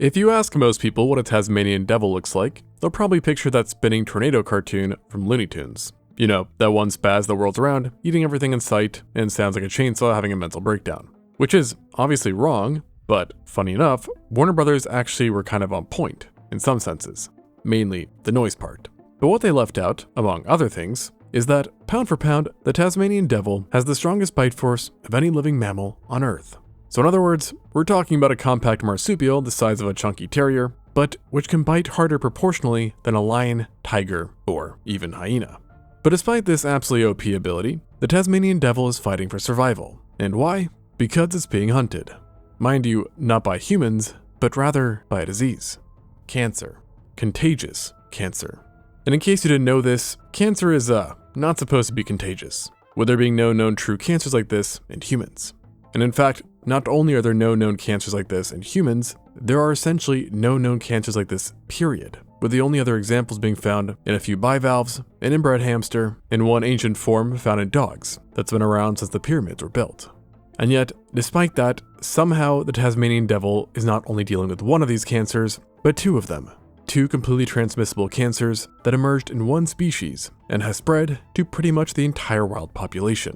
If you ask most people what a Tasmanian devil looks like, they'll probably picture that spinning tornado cartoon from Looney Tunes. You know, that one spaz that whirls around, eating everything in sight, and sounds like a chainsaw having a mental breakdown. Which is obviously wrong, but funny enough, Warner Brothers actually were kind of on point, in some senses. Mainly the noise part. But what they left out, among other things, is that, pound for pound, the Tasmanian devil has the strongest bite force of any living mammal on Earth. So in other words, we're talking about a compact marsupial the size of a chunky terrier, but which can bite harder proportionally than a lion, tiger, or even hyena. But despite this absolutely OP ability, the Tasmanian devil is fighting for survival. And why? Because it's being hunted. Mind you, not by humans, but rather by a disease. Cancer. Contagious cancer. And in case you didn't know this, cancer is not supposed to be contagious, with there being no known true cancers like this in humans. And in fact, not only are there no known cancers like this in humans, there are essentially no known cancers like this, period, with the only other examples being found in a few bivalves, an inbred hamster, and one ancient form found in dogs that's been around since the pyramids were built. And yet, despite that, somehow the Tasmanian devil is not only dealing with one of these cancers, but two of them. Two completely transmissible cancers that emerged in one species and has spread to pretty much the entire wild population.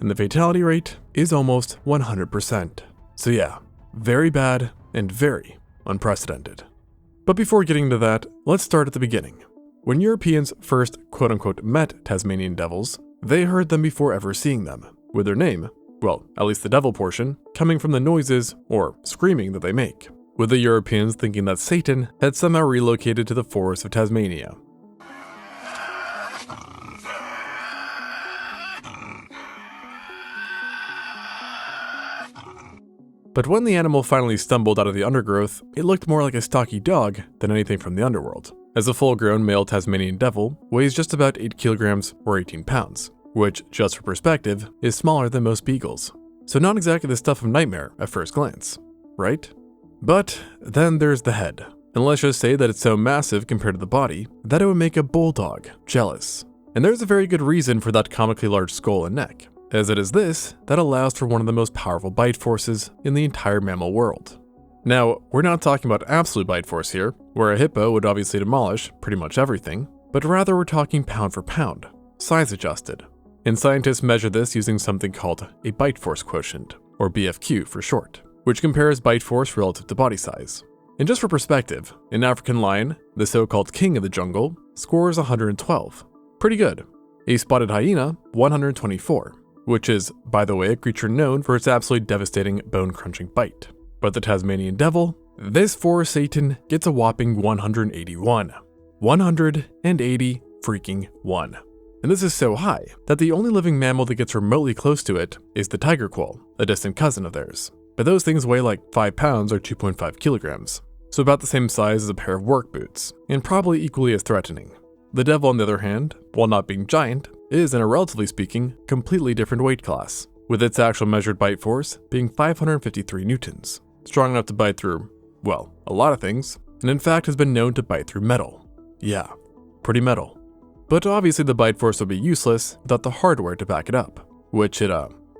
And the fatality rate is almost 100%. So yeah, very bad and very unprecedented. But before getting to that, let's start at the beginning. When Europeans first quote-unquote met Tasmanian devils, they heard them before ever seeing them, with their name, well, at least the devil portion, coming from the noises or screaming that they make, with the Europeans thinking that Satan had somehow relocated to the forests of Tasmania. But when the animal finally stumbled out of the undergrowth, it looked more like a stocky dog than anything from the underworld, as a full-grown male Tasmanian devil weighs just about 8 kilograms or 18 pounds, which, just for perspective, is smaller than most beagles. So not exactly the stuff of nightmare at first glance, right? But then there's the head, and let's just say that it's so massive compared to the body that it would make a bulldog jealous. And there's a very good reason for that comically large skull and neck, as it is this that allows for one of the most powerful bite forces in the entire mammal world. Now, we're not talking about absolute bite force here, where a hippo would obviously demolish pretty much everything, but rather we're talking pound for pound, size adjusted. And scientists measure this using something called a bite force quotient, or BFQ for short, which compares bite force relative to body size. And just for perspective, an African lion, the so-called king of the jungle, scores 112. Pretty good. A spotted hyena, 124. Which is, by the way, a creature known for its absolutely devastating bone-crunching bite. But the Tasmanian devil, this for Satan gets a whopping 181. 180 freaking 1. And this is so high that the only living mammal that gets remotely close to it is the tiger quoll, a distant cousin of theirs. But those things weigh like 5 pounds or 2.5 kilograms, so about the same size as a pair of work boots, and probably equally as threatening. The devil, on the other hand, while not being giant, is, in a relatively speaking, completely different weight class, with its actual measured bite force being 553 newtons, strong enough to bite through, well, a lot of things, and in fact has been known to bite through metal. Yeah, pretty metal. But obviously the bite force would be useless without the hardware to back it up, which it,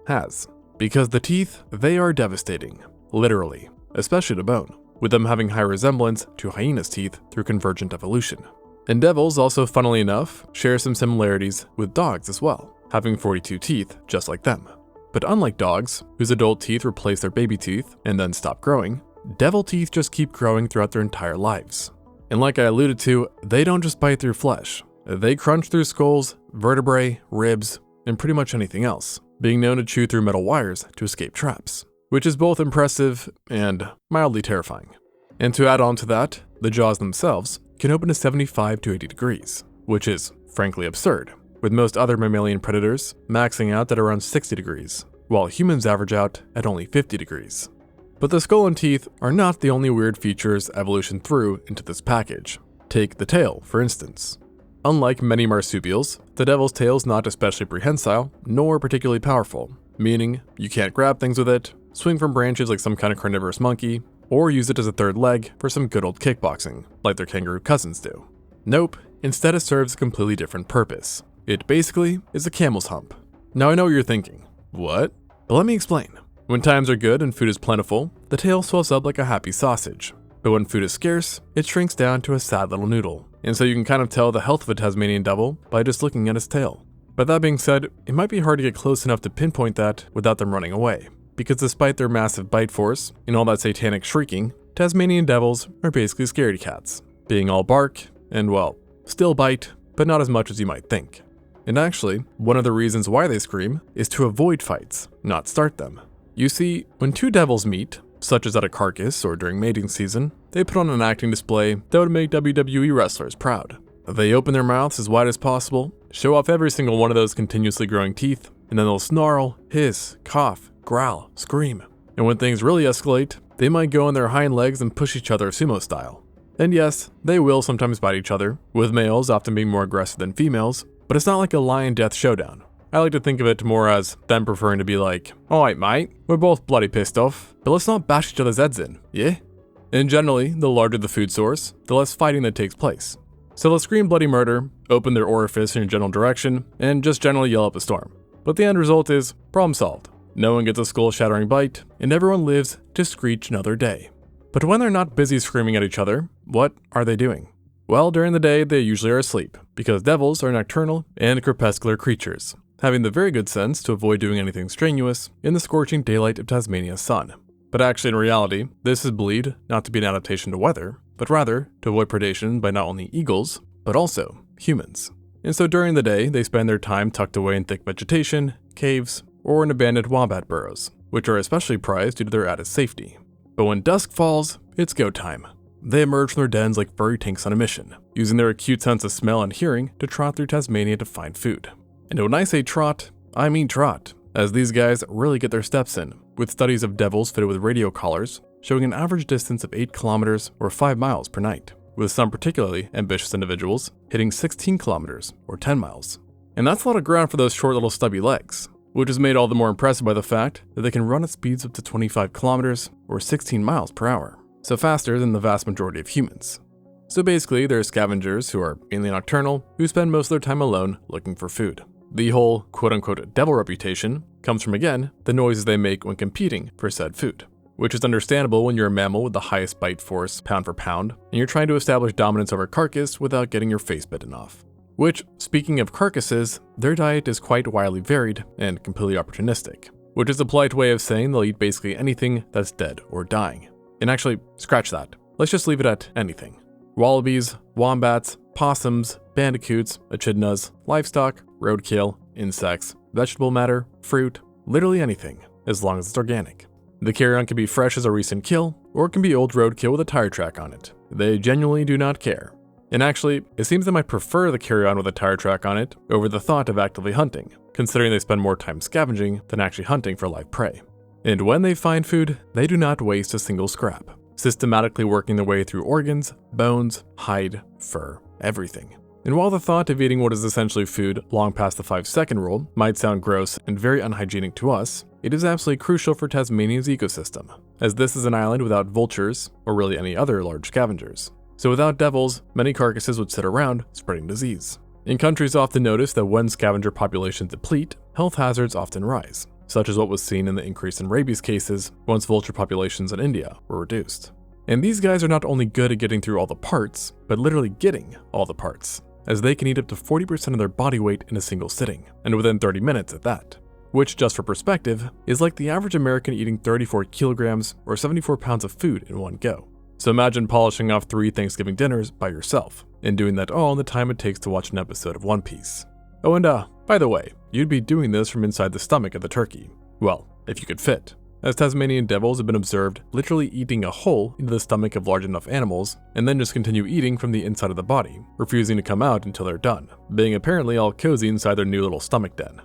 has. Because the teeth, they are devastating, literally, especially to bone, with them having high resemblance to hyena's teeth through convergent evolution. And devils also, funnily enough, share some similarities with dogs as well, having 42 teeth just like them. But unlike dogs, whose adult teeth replace their baby teeth and then stop growing, devil teeth just keep growing throughout their entire lives. And like I alluded to, they don't just bite through flesh. They crunch through skulls, vertebrae, ribs, and pretty much anything else, being known to chew through metal wires to escape traps, which is both impressive and mildly terrifying. And to add on to that, the jaws themselves can open to 75 to 80 degrees, which is frankly absurd, with most other mammalian predators maxing out at around 60 degrees, while humans average out at only 50 degrees. But the skull and teeth are not the only weird features evolution threw into this package. Take the tail, for instance. Unlike many marsupials, the devil's tail is not especially prehensile, nor particularly powerful, meaning you can't grab things with it, swing from branches like some kind of carnivorous monkey, or use it as a third leg for some good old kickboxing, like their kangaroo cousins do. Nope, instead it serves a completely different purpose. It basically is a camel's hump. Now I know what you're thinking. What? But let me explain. When times are good and food is plentiful, the tail swells up like a happy sausage. But when food is scarce, it shrinks down to a sad little noodle. And so you can kind of tell the health of a Tasmanian devil by just looking at its tail. But that being said, it might be hard to get close enough to pinpoint that without them running away. Because despite their massive bite force and all that satanic shrieking, Tasmanian devils are basically scaredy cats, being all bark and, well, still bite, but not as much as you might think. And actually, one of the reasons why they scream is to avoid fights, not start them. You see, when two devils meet, such as at a carcass or during mating season, they put on an acting display that would make WWE wrestlers proud. They open their mouths as wide as possible, show off every single one of those continuously growing teeth, and then they'll snarl, hiss, cough, growl, scream. And when things really escalate, they might go on their hind legs and push each other sumo style. And yes, they will sometimes bite each other, with males often being more aggressive than females, but it's not like a lion death showdown. I like to think of it more as them preferring to be like, alright mate, we're both bloody pissed off, but let's not bash each other's heads in, yeah? And generally, the larger the food source, the less fighting that takes place. So they'll scream bloody murder, open their orifice in your general direction, and just generally yell up a storm. But the end result is, problem solved. No one gets a skull-shattering bite, and everyone lives to screech another day. But when they're not busy screaming at each other, what are they doing? Well, during the day, they usually are asleep, because devils are nocturnal and crepuscular creatures, having the very good sense to avoid doing anything strenuous in the scorching daylight of Tasmania's sun. But actually, in reality, this is believed not to be an adaptation to weather, but rather to avoid predation by not only eagles, but also humans. And so during the day, they spend their time tucked away in thick vegetation, caves, or in abandoned wombat burrows, which are especially prized due to their added safety. But when dusk falls, it's go time. They emerge from their dens like furry tanks on a mission, using their acute sense of smell and hearing to trot through Tasmania to find food. And when I say trot, I mean trot, as these guys really get their steps in, with studies of devils fitted with radio collars showing an average distance of 8 kilometers or 5 miles per night, with some particularly ambitious individuals hitting 16 kilometers or 10 miles. And that's a lot of ground for those short little stubby legs, which is made all the more impressive by the fact that they can run at speeds up to 25 kilometers or 16 miles per hour, so faster than the vast majority of humans. So basically, they're scavengers who are mainly nocturnal, who spend most of their time alone looking for food. The whole quote-unquote devil reputation comes from, again, the noises they make when competing for said food, which is understandable when you're a mammal with the highest bite force pound for pound, and you're trying to establish dominance over a carcass without getting your face bitten off. Which, speaking of carcasses, their diet is quite wildly varied and completely opportunistic, which is a polite way of saying they'll eat basically anything that's dead or dying. And actually, scratch that. Let's just leave it at anything. Wallabies, wombats, possums, bandicoots, echidnas, livestock, roadkill, insects, vegetable matter, fruit, literally anything, as long as it's organic. The carrion can be fresh as a recent kill, or it can be old roadkill with a tire track on it. They genuinely do not care. And actually, it seems they might prefer the carrion with a tire track on it over the thought of actively hunting, considering they spend more time scavenging than actually hunting for live prey. And when they find food, they do not waste a single scrap, systematically working their way through organs, bones, hide, fur, everything. And while the thought of eating what is essentially food long past the 5-second rule might sound gross and very unhygienic to us, it is absolutely crucial for Tasmania's ecosystem, as this is an island without vultures or really any other large scavengers. So without devils, many carcasses would sit around spreading disease. And countries often notice that when scavenger populations deplete, health hazards often rise, such as what was seen in the increase in rabies cases once vulture populations in India were reduced. And these guys are not only good at getting through all the parts, but literally getting all the parts, as they can eat up to 40% of their body weight in a single sitting, and within 30 minutes at that. Which, just for perspective, is like the average American eating 34 kilograms or 74 pounds of food in one go. So imagine polishing off 3 Thanksgiving dinners by yourself, and doing that all in the time it takes to watch an episode of One Piece. Oh, and by the way, you'd be doing this from inside the stomach of the turkey. Well, if you could fit, as Tasmanian devils have been observed literally eating a hole into the stomach of large enough animals, and then just continue eating from the inside of the body, refusing to come out until they're done, being apparently all cozy inside their new little stomach den.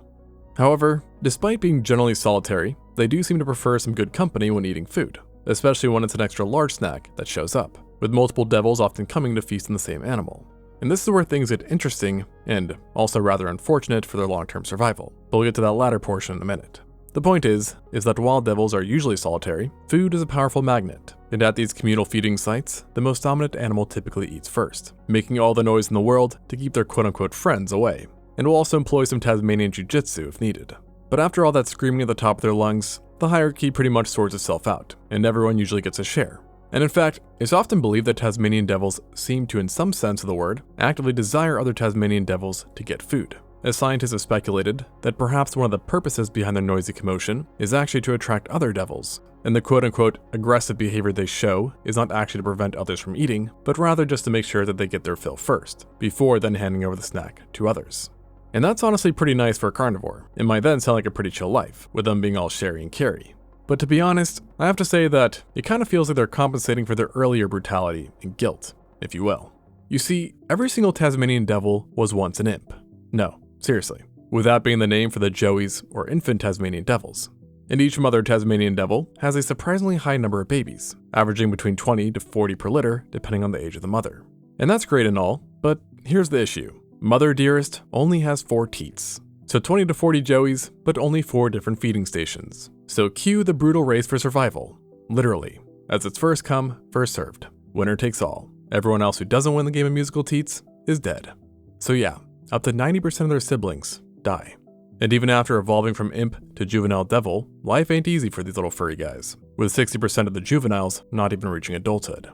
However, despite being generally solitary, they do seem to prefer some good company when eating food, especially when it's an extra large snack that shows up, with multiple devils often coming to feast on the same animal. And this is where things get interesting, and also rather unfortunate for their long-term survival, but we'll get to that latter portion in a minute. The point is that while devils are usually solitary, food is a powerful magnet, and at these communal feeding sites, the most dominant animal typically eats first, making all the noise in the world to keep their quote-unquote friends away, and will also employ some Tasmanian jiu-jitsu if needed. But after all that screaming at the top of their lungs, the hierarchy pretty much sorts itself out, and everyone usually gets a share, And in fact, it's often believed that Tasmanian devils seem to, in some sense of the word, actively desire other Tasmanian devils to get food, as scientists have speculated that perhaps one of the purposes behind their noisy commotion is actually to attract other devils, and the quote-unquote aggressive behavior they show is not actually to prevent others from eating, but rather just to make sure that they get their fill first, before then handing over the snack to others. And that's honestly pretty nice for a carnivore. It might then sound like a pretty chill life, with them being all shary and carry. But to be honest, I have to say that it kind of feels like they're compensating for their earlier brutality and guilt, if you will. You see, every single Tasmanian devil was once an imp. No, seriously, with that being the name for the joeys or infant Tasmanian devils. And each mother Tasmanian devil has a surprisingly high number of babies, averaging between 20 to 40 per litter depending on the age of the mother. And that's great and all, but here's the issue. Mother Dearest only has 4 teats. So 20 to 40 joeys, but only 4 different feeding stations. So cue the brutal race for survival. Literally, as it's first come, first served. Winner takes all. Everyone else who doesn't win the game of musical teats is dead. So yeah, up to 90% of their siblings die. And even after evolving from imp to juvenile devil, life ain't easy for these little furry guys, with 60% of the juveniles not even reaching adulthood.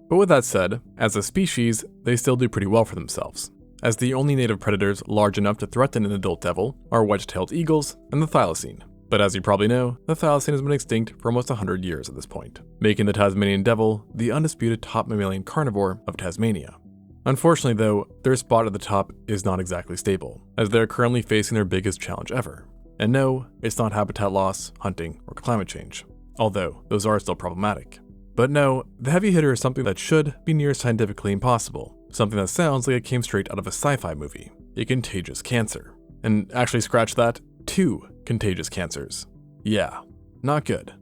But with that said, as a species, they still do pretty well for themselves, as the only native predators large enough to threaten an adult devil are wedge-tailed eagles and the thylacine. But as you probably know, the thylacine has been extinct for almost 100 years at this point, making the Tasmanian devil the undisputed top mammalian carnivore of Tasmania. Unfortunately though, their spot at the top is not exactly stable, as they are currently facing their biggest challenge ever. And no, it's not habitat loss, hunting, or climate change, although those are still problematic. But no, the heavy hitter is something that should be near scientifically impossible, something that sounds like it came straight out of a sci-fi movie, a contagious cancer. And actually scratch that, 2 contagious cancers. Yeah, not good.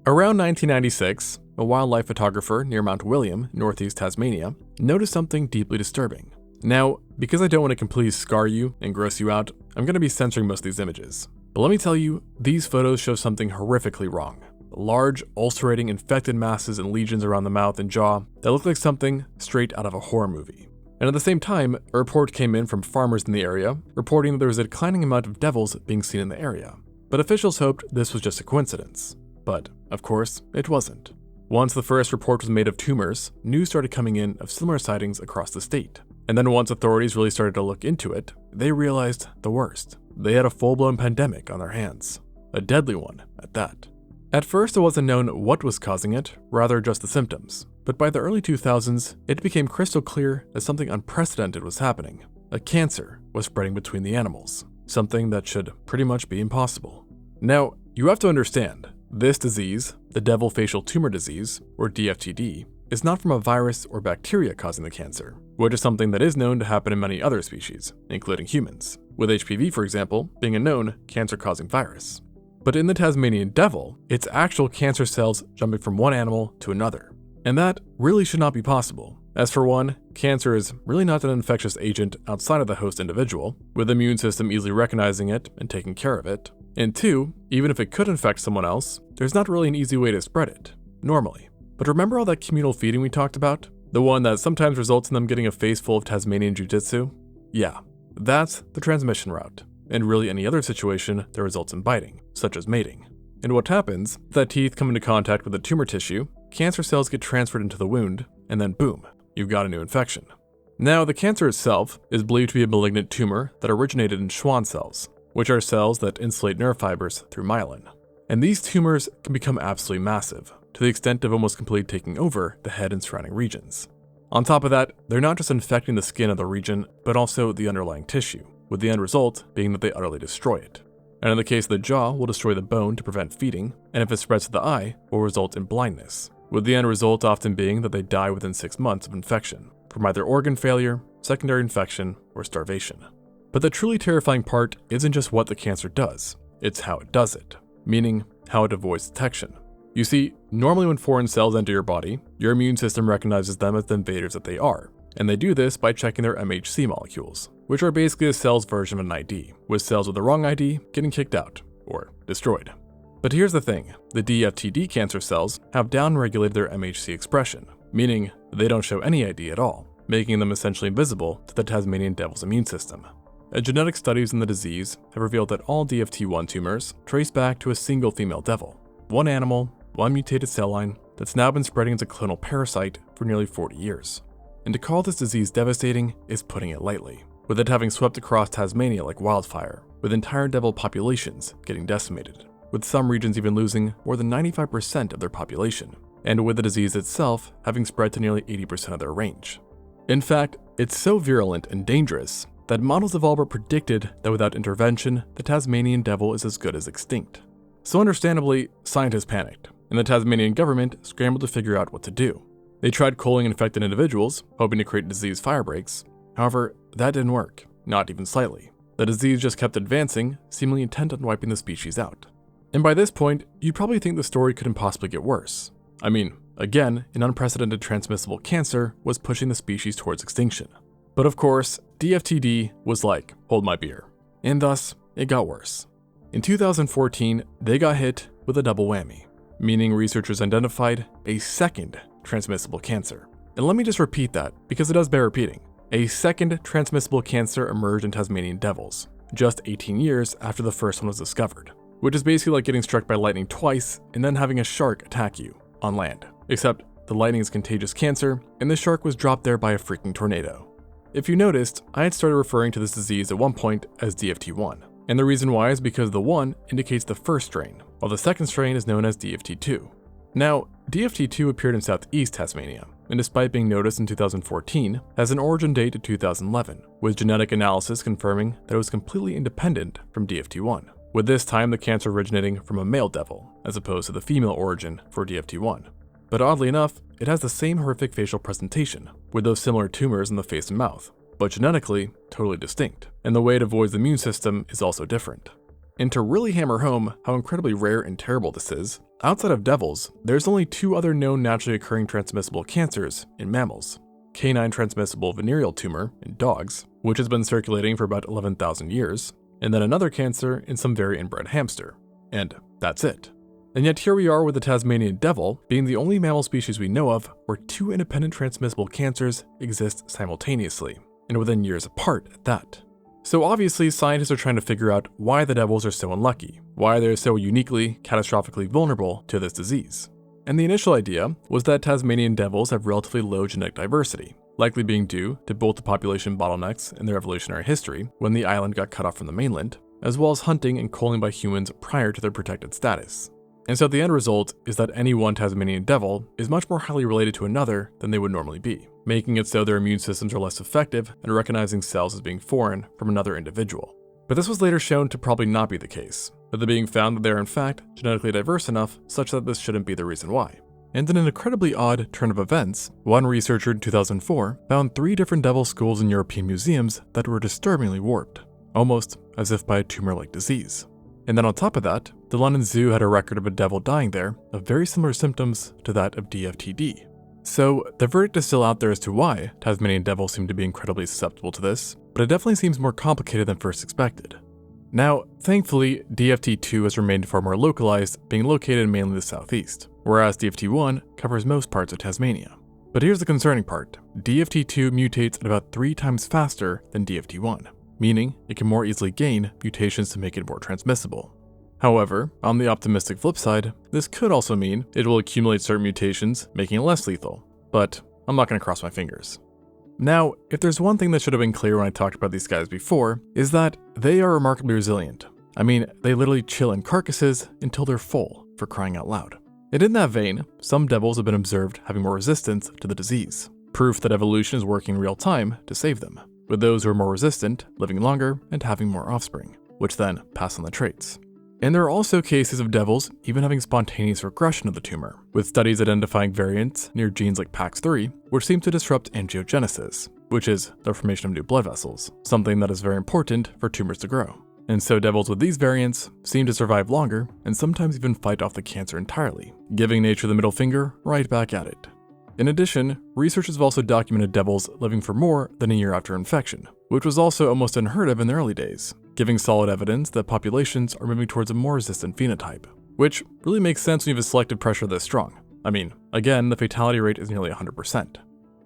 Around 1996, a wildlife photographer near Mount William, northeast Tasmania, noticed something deeply disturbing. Now, because I don't want to completely scar you and gross you out, I'm going to be censoring most of these images. But let me tell you, these photos show something horrifically wrong. Large, ulcerating, infected masses and lesions around the mouth and jaw that look like something straight out of a horror movie. And at the same time, a report came in from farmers in the area, reporting that there was a declining amount of devils being seen in the area. But officials hoped this was just a coincidence. But, of course, it wasn't. Once the first report was made of tumors, news started coming in of similar sightings across the state. And then once authorities really started to look into it, they realized the worst. They had a full-blown pandemic on their hands. A deadly one, at that. At first, it wasn't known what was causing it, rather just the symptoms. But by the early 2000s, it became crystal clear that something unprecedented was happening. A cancer was spreading between the animals, something that should pretty much be impossible. Now, you have to understand, this disease, the devil facial tumor disease, or DFTD, is not from a virus or bacteria causing the cancer, which is something that is known to happen in many other species, including humans, with HPV, for example, being a known cancer-causing virus. But in the Tasmanian devil, it's actual cancer cells jumping from one animal to another. And that really should not be possible. As for one, cancer is really not an infectious agent outside of the host individual, with the immune system easily recognizing it and taking care of it. And 2, even if it could infect someone else, there's not really an easy way to spread it, normally. But remember all that communal feeding we talked about? The one that sometimes results in them getting a face full of Tasmanian jiu-jitsu? Yeah, that's the transmission route. And really any other situation that results in biting, such as mating. And what happens, if that teeth come into contact with the tumor tissue, cancer cells get transferred into the wound, and then boom, you've got a new infection. Now, the cancer itself is believed to be a malignant tumor that originated in Schwann cells, which are cells that insulate nerve fibers through myelin. And these tumors can become absolutely massive, to the extent of almost completely taking over the head and surrounding regions. On top of that, they're not just infecting the skin of the region, but also the underlying tissue, with the end result being that they utterly destroy it. And in the case of the jaw, will destroy the bone to prevent feeding, and if it spreads to the eye, will result in blindness, with the end result often being that they die within 6 months of infection, from either organ failure, secondary infection, or starvation. But the truly terrifying part isn't just what the cancer does, it's how it does it, meaning how it avoids detection. You see, normally when foreign cells enter your body, your immune system recognizes them as the invaders that they are, and they do this by checking their MHC molecules, which are basically a cell's version of an ID, with cells with the wrong ID getting kicked out, or destroyed. But here's the thing, the DFTD cancer cells have downregulated their MHC expression, meaning they don't show any ID at all, making them essentially invisible to the Tasmanian devil's immune system. Genetic studies in the disease have revealed that all DFT1 tumors trace back to a single female devil. One animal, one mutated cell line, that's now been spreading as a clonal parasite for nearly 40 years. And to call this disease devastating is putting it lightly, with it having swept across Tasmania like wildfire, with entire devil populations getting decimated, with some regions even losing more than 95% of their population, and with the disease itself having spread to nearly 80% of their range. In fact, it's so virulent and dangerous that models have all but predicted that without intervention, the Tasmanian devil is as good as extinct. So understandably, scientists panicked, and the Tasmanian government scrambled to figure out what to do. They tried culling infected individuals, hoping to create disease firebreaks. However, that didn't work, not even slightly. The disease just kept advancing, seemingly intent on wiping the species out. And by this point, you'd probably think the story couldn't possibly get worse. I mean, again, an unprecedented transmissible cancer was pushing the species towards extinction. But of course, DFTD was like, hold my beer. And thus, it got worse. In 2014, they got hit with a double whammy, meaning researchers identified a second transmissible cancer. And let me just repeat that, because it does bear repeating. A second transmissible cancer emerged in Tasmanian devils, just 18 years after the first one was discovered, which is basically like getting struck by lightning twice and then having a shark attack you on land. Except the lightning is contagious cancer, and the shark was dropped there by a freaking tornado. If you noticed, I had started referring to this disease at one point as DFT1, and the reason why is because the 1 indicates the first strain, while the second strain is known as DFT2. Now, DFT2 appeared in southeast Tasmania, and despite being noticed in 2014, has an origin date of 2011, with genetic analysis confirming that it was completely independent from DFT1, with this time the cancer originating from a male devil, as opposed to the female origin for DFT1. But oddly enough, it has the same horrific facial presentation, with those similar tumors in the face and mouth, but genetically totally distinct, and the way it avoids the immune system is also different. And to really hammer home how incredibly rare and terrible this is, outside of devils, there's only 2 other known naturally occurring transmissible cancers in mammals. Canine transmissible venereal tumor in dogs, which has been circulating for about 11,000 years, and then another cancer in some very inbred hamster. And that's it. And yet here we are with the Tasmanian devil being the only mammal species we know of where 2 independent transmissible cancers exist simultaneously, and within years apart at that. So obviously scientists are trying to figure out why the devils are so unlucky, why they're so uniquely, catastrophically vulnerable to this disease. And the initial idea was that Tasmanian devils have relatively low genetic diversity, likely being due to both the population bottlenecks in their evolutionary history when the island got cut off from the mainland, as well as hunting and culling by humans prior to their protected status. And so the end result is that any one Tasmanian devil is much more highly related to another than they would normally be, making it so their immune systems are less effective in recognizing cells as being foreign from another individual. But this was later shown to probably not be the case, with it being found that they are in fact genetically diverse enough such that this shouldn't be the reason why. And in an incredibly odd turn of events, one researcher in 2004 found 3 different devil skulls in European museums that were disturbingly warped, almost as if by a tumor-like disease. And then on top of that, the London Zoo had a record of a devil dying there of very similar symptoms to that of DFTD. So the verdict is still out there as to why Tasmanian devils seem to be incredibly susceptible to this, but it definitely seems more complicated than first expected. Now, thankfully, DFT2 has remained far more localized, being located in mainly the southeast, whereas DFT1 covers most parts of Tasmania. But here's the concerning part. DFT2 mutates at about 3 times faster than DFT1, meaning it can more easily gain mutations to make it more transmissible. However, on the optimistic flip side, this could also mean it will accumulate certain mutations, making it less lethal, but I'm not going to cross my fingers. Now, if there's one thing that should have been clear when I talked about these guys before, is that they are remarkably resilient. I mean, they literally chill in carcasses until they're full, for crying out loud. And in that vein, some devils have been observed having more resistance to the disease, proof that evolution is working in real time to save them, with those who are more resistant living longer and having more offspring, which then pass on the traits. And there are also cases of devils even having spontaneous regression of the tumor, with studies identifying variants near genes like PAX3, which seem to disrupt angiogenesis, which is the formation of new blood vessels, something that is very important for tumors to grow. And so devils with these variants seem to survive longer and sometimes even fight off the cancer entirely, giving nature the middle finger right back at it. In addition, researchers have also documented devils living for more than a year after infection, which was also almost unheard of in the early days, giving solid evidence that populations are moving towards a more resistant phenotype, which really makes sense when you have a selective pressure this strong. I mean, again, the fatality rate is nearly 100%.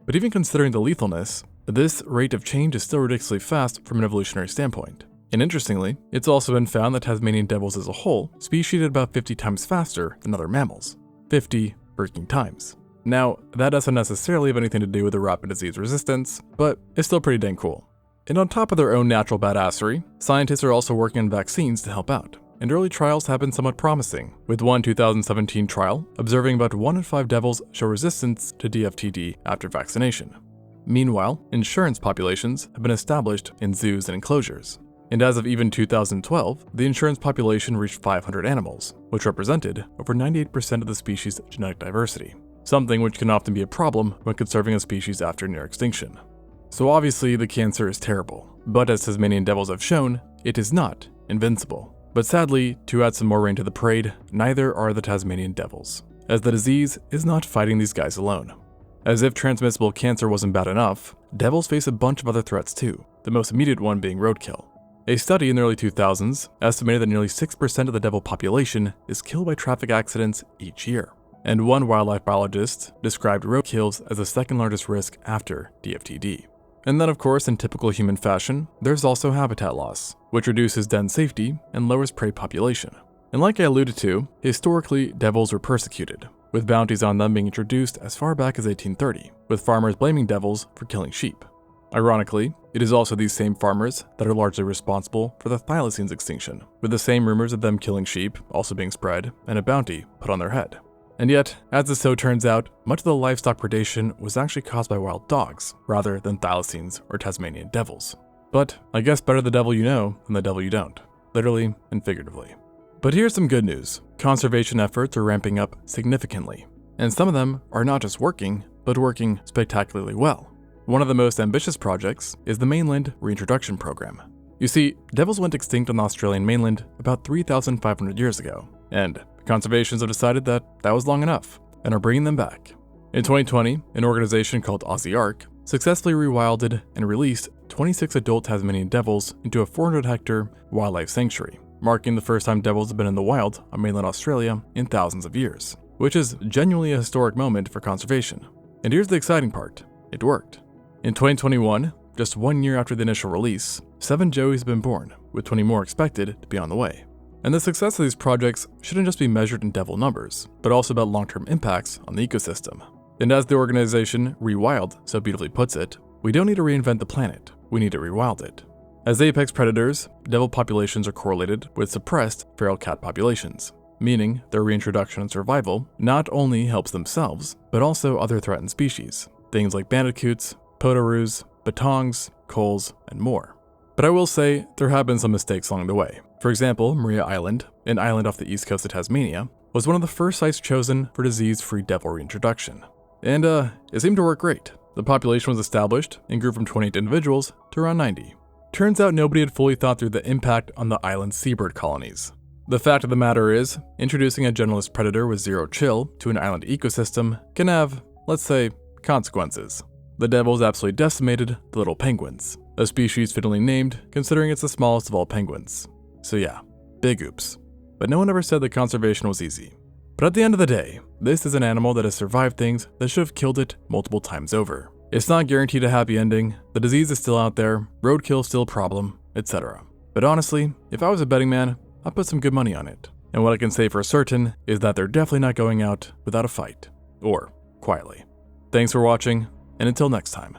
But even considering the lethalness, this rate of change is still ridiculously fast from an evolutionary standpoint. And interestingly, it's also been found that Tasmanian devils as a whole speciate at about 50 times faster than other mammals. 50 breaking times. Now, that doesn't necessarily have anything to do with the rapid disease resistance, but it's still pretty dang cool. And on top of their own natural badassery, scientists are also working on vaccines to help out, and early trials have been somewhat promising, with one 2017 trial observing about 1 in 5 devils show resistance to DFTD after vaccination. Meanwhile, insurance populations have been established in zoos and enclosures, and as of even 2012, the insurance population reached 500 animals, which represented over 98% of the species' genetic diversity, something which can often be a problem when conserving a species after near extinction. So obviously the cancer is terrible, but as Tasmanian devils have shown, it is not invincible. But sadly, to add some more rain to the parade, neither are the Tasmanian devils, as the disease is not fighting these guys alone. As if transmissible cancer wasn't bad enough, devils face a bunch of other threats too, the most immediate one being roadkill. A study in the early 2000s estimated that nearly 6% of the devil population is killed by traffic accidents each year. And one wildlife biologist described roadkills as the second largest risk after DFTD. And then of course, in typical human fashion, there's also habitat loss, which reduces den safety and lowers prey population. And like I alluded to, historically devils were persecuted, with bounties on them being introduced as far back as 1830, with farmers blaming devils for killing sheep. Ironically, it is also these same farmers that are largely responsible for the thylacines extinction, with the same rumors of them killing sheep also being spread and a bounty put on their head. And yet, as it so turns out, much of the livestock predation was actually caused by wild dogs, rather than thylacines or Tasmanian devils. But I guess better the devil you know than the devil you don't, literally and figuratively. But here's some good news. Conservation efforts are ramping up significantly, and some of them are not just working, but working spectacularly well. One of the most ambitious projects is the Mainland Reintroduction Program. You see, devils went extinct on the Australian mainland about 3,500 years ago, and conservations have decided that that was long enough, and are bringing them back. In 2020, an organization called Aussie Ark successfully rewilded and released 26 adult Tasmanian devils into a 400-hectare wildlife sanctuary, marking the first time devils have been in the wild on mainland Australia in thousands of years, which is genuinely a historic moment for conservation. And here's the exciting part, it worked. In 2021, just 1 year after the initial release, 7 joeys have been born, with 20 more expected to be on the way. And the success of these projects shouldn't just be measured in devil numbers, but also about long-term impacts on the ecosystem. And as the organization Rewild so beautifully puts it, we don't need to reinvent the planet, we need to rewild it. As apex predators, devil populations are correlated with suppressed feral cat populations, meaning their reintroduction and survival not only helps themselves, but also other threatened species, things like bandicoots, potaroos, batongs, coals, and more. But I will say, there have been some mistakes along the way. For example, Maria Island, an island off the east coast of Tasmania, was one of the first sites chosen for disease-free devil reintroduction. And it seemed to work great. The population was established and grew from 28 individuals to around 90. Turns out nobody had fully thought through the impact on the island's seabird colonies. The fact of the matter is, introducing a generalist predator with zero chill to an island ecosystem can have, let's say, consequences. The devils absolutely decimated the little penguins, a species fittingly named considering it's the smallest of all penguins. So yeah, big oops. But no one ever said that conservation was easy. But at the end of the day, this is an animal that has survived things that should have killed it multiple times over. It's not guaranteed a happy ending, the disease is still out there, roadkill is still a problem, etc. But honestly, if I was a betting man, I'd put some good money on it. And what I can say for certain is that they're definitely not going out without a fight. Or quietly. Thanks for watching, and until next time.